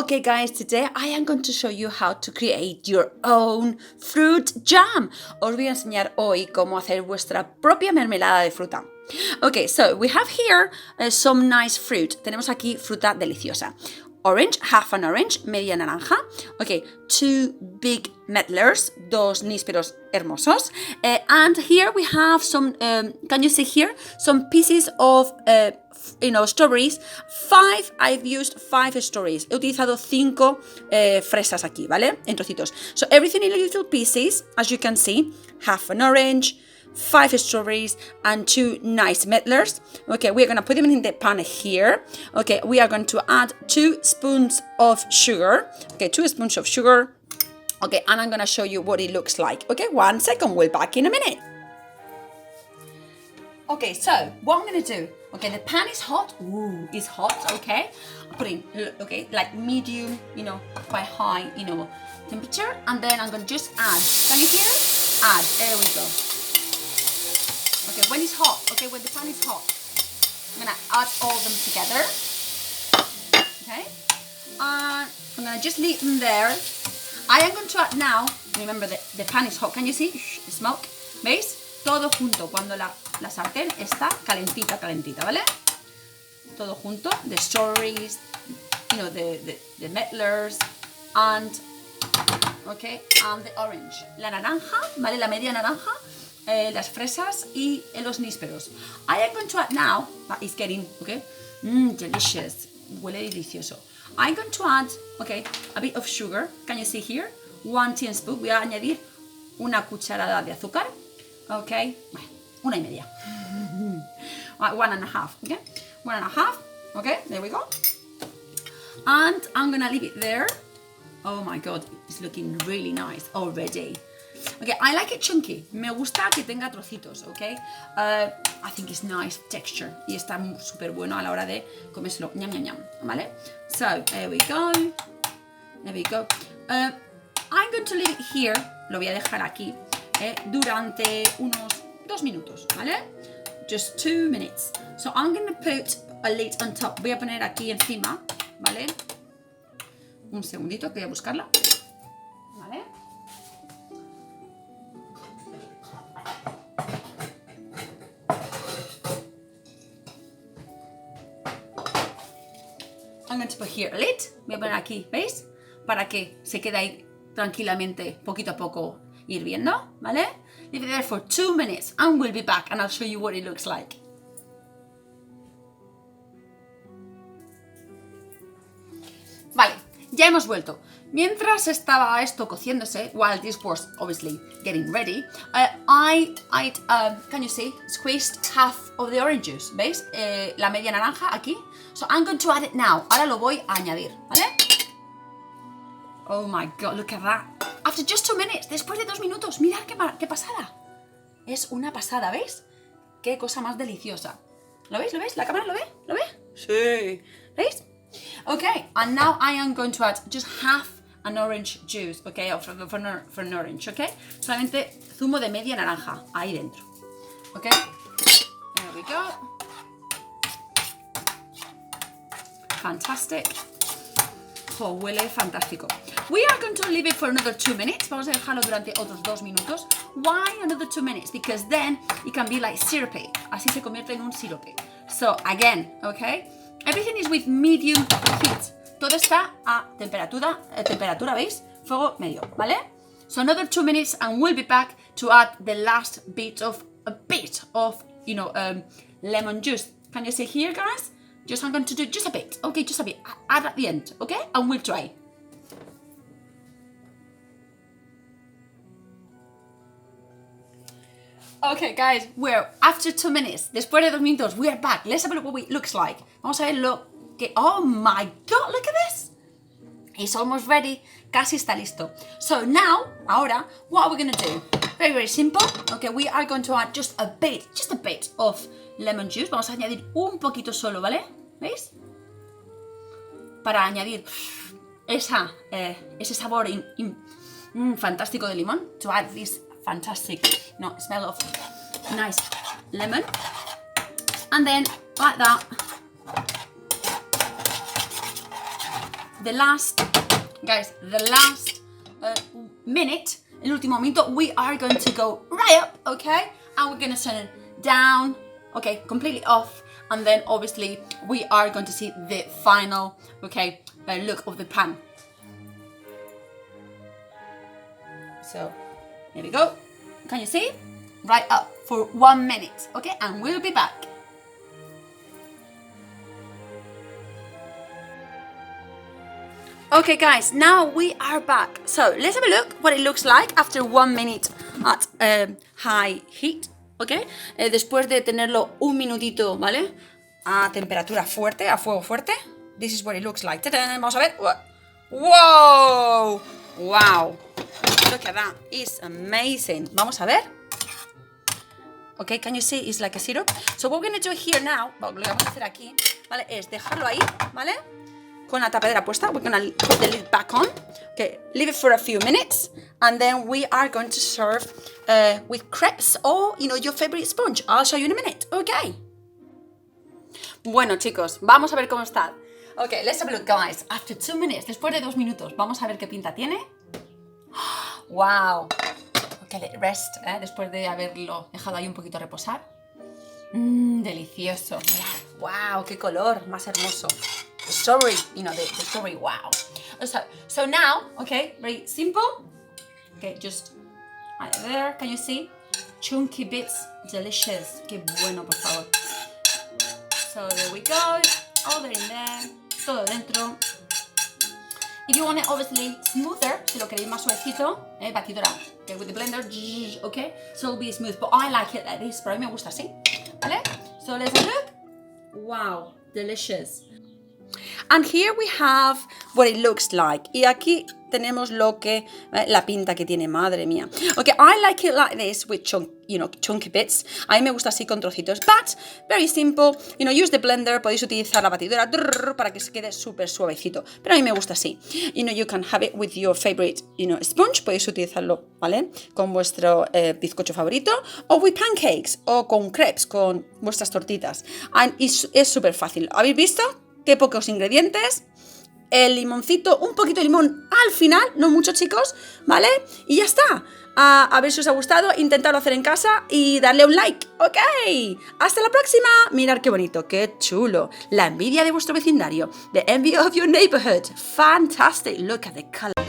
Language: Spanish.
Okay guys, today I am going to show you how to create your own fruit jam. Os voy a enseñar hoy cómo hacer vuestra propia mermelada de fruta. Okay, so we have here some nice fruit. Tenemos aquí fruta deliciosa. Orange, half an orange, media naranja. Okay, 2 big medlars, dos nísperos hermosos. And here we have some, can you see here? Some pieces of, strawberries. I've used 5 strawberries. He utilizado 5 fresas aquí, ¿vale? En trocitos. So everything in little pieces, as you can see. Half an orange, 5 strawberries and 2 nice medlars. Okay, we are going to put them in the pan here. Okay, we are going to add 2 spoons of sugar. Okay, 2 spoons of sugar. Okay, and I'm going to show you what it looks like. Okay, 1 second, we'll be back in a minute. Okay, so what I'm going to do, okay, the pan is hot. Ooh, it's hot, okay. I'm putting, okay, like medium, quite high, temperature. And then I'm going to just add, can you hear it? Add, there we go. Okay, when it's hot, okay, when the pan is hot, I'm gonna add all of them together. Okay, and I'm gonna just leave them there. I am going to add now, remember the pan is hot, can you see? The smoke, ¿veis? Todo junto, cuando la sartén está calentita, ¿vale? Todo junto, the strawberries, the medlars, and, okay, and the orange. La naranja, ¿vale? La media naranja. Las fresas y los nísperos. I am going to add now, but it's getting, okay, delicious, huele delicioso. I'm going to add, okay, a bit of sugar. Can you see here? 1 teaspoon. Voy a añadir una cucharada de azúcar. Okay, bueno, 1,5. 1.5, okay? 1.5, okay, there we go. And I'm gonna leave it there. Oh my God, it's looking really nice already. Okay, I like it chunky. Me gusta que tenga trocitos, okay? I think it's nice texture. Y está súper bueno a la hora de comérselo. Ñam, ñam, ñam, ¿vale? So, there we go. There we go. I'm going to leave it here. Lo voy a dejar aquí. Durante unos 2 minutos, ¿vale? Just 2 minutes. So, I'm going to put a lid on top. Voy a poner aquí encima, ¿vale? Un segundito, que voy a buscarla. ¿Vale? I'm going to put here a lid. Voy a poner aquí, ¿veis? Para que se quede ahí tranquilamente, poquito a poco, hirviendo, ¿vale? Leave it there for 2 minutes and we'll be back and I'll show you what it looks like. Vale, ya hemos vuelto. Mientras estaba esto cociéndose, while this was obviously getting ready, I can you see, squeezed half of the orange juice, ¿veis? La media naranja aquí. So I'm going to add it now. Ahora lo voy a añadir, ¿vale? Oh my God, look at that. After just 2 minutes, después de 2 minutos, mirad qué pasada. Es una pasada, ¿veis? Qué cosa más deliciosa. ¿Lo veis? ¿Lo veis? ¿La cámara lo ve? ¿Lo ve? Sí. ¿Veis? Okay, and now I am going to add just half an orange juice, okay, for an orange, okay? Solamente zumo de media naranja, ahí dentro, okay? There we go. Fantastic. Oh, huele fantástico. We are going to leave it for another 2 minutes. Vamos a dejarlo durante otros 2 minutos. Why another 2 minutes? Because then it can be like syrupy. Así se convierte en un sirope. So, again, okay? Everything is with medium heat. Todo está a temperatura, ¿veis? Fuego medio, ¿vale? So another 2 minutes and we'll be back to add the last bit of lemon juice. Can you see here, guys? I'm going to do just a bit. Okay, just a bit. Add at the end, okay? And we'll try. Okay, guys, we're after 2 minutes. Después de 2 minutos, we are back. Let's have a look what it looks like. Vamos a ver lo que... Oh my God, look at this. It's almost ready. Casi está listo. So now, ahora, what are we going to do? Very, very simple. Okay, we are going to add just a bit of lemon juice. Vamos a añadir un poquito solo, ¿vale? ¿Veis? Para añadir ese sabor fantástico de limón. To add this fantastic smell of nice lemon. And then, like that, the last, guys, the last minute, el último minuto, we are going to go right up, okay? And we're going to turn it down, okay, completely off. And then obviously we are going to see the final, okay, look of the pan. So here we go. Can you see? Right up for 1 minute, okay? And we'll be back. Okay guys, now we are back. So let's have a look what it looks like after 1 minute at high heat, okay? Después de tenerlo un minutito, ¿vale? A temperatura fuerte, a fuego fuerte. This is what it looks like. ¡Tadán! Vamos a ver. Wow! Wow! Look at that. It's amazing. Vamos a ver. Okay, can you see? It's like a syrup. So what we're going to do here now, lo que vamos a hacer aquí, ¿vale? Es dejarlo ahí, ¿vale? Con la tapadera puesta. We're going to put the lid back on. Okay, leave it for a few minutes. And then we are going to serve with crepes or, you know, your favorite sponge. I'll show you in a minute. Okay. Bueno, chicos, vamos a ver cómo está. Okay, let's have a look, guys. After 2 minutes, después de 2 minutos, vamos a ver qué pinta tiene. Wow. Okay, let it rest, después de haberlo dejado ahí un poquito reposar. Delicioso. Wow, qué color más hermoso. The strawberry, you know, the strawberry, wow. So now, okay, very simple. Okay, just right there, can you see? Chunky bits, delicious. Qué bueno, por favor. So there we go, all there in there, todo dentro. If you want it obviously smoother, si lo queréis más suavecito, batidora, okay, with the blender, okay, so it'll be smooth, but I like it like this, pero a mí me gusta así, ¿vale? So let's have a look. Wow, delicious. And here we have what it looks like. Y aquí tenemos lo que, la pinta que tiene, madre mía. Okay, I like it like this with chunky bits. A mí me gusta así con trocitos. But, very simple, you know, use the blender. Podéis utilizar la batidora para que se quede súper suavecito. Pero a mí me gusta así. You know, you can have it with your favorite, you know, sponge. Podéis utilizarlo, ¿vale? Con vuestro bizcocho favorito. O with pancakes. O con crepes, con vuestras tortitas. And es súper fácil. ¿Habéis visto? Qué pocos ingredientes, el limoncito, un poquito de limón al final, no mucho, chicos, ¿vale? Y ya está. A ver si os ha gustado, intentadlo hacer en casa y darle un like, ¿ok? ¡Hasta la próxima! Mirad qué bonito, qué chulo. La envidia de vuestro vecindario. The envy of your neighborhood. Fantastic. Look at the color.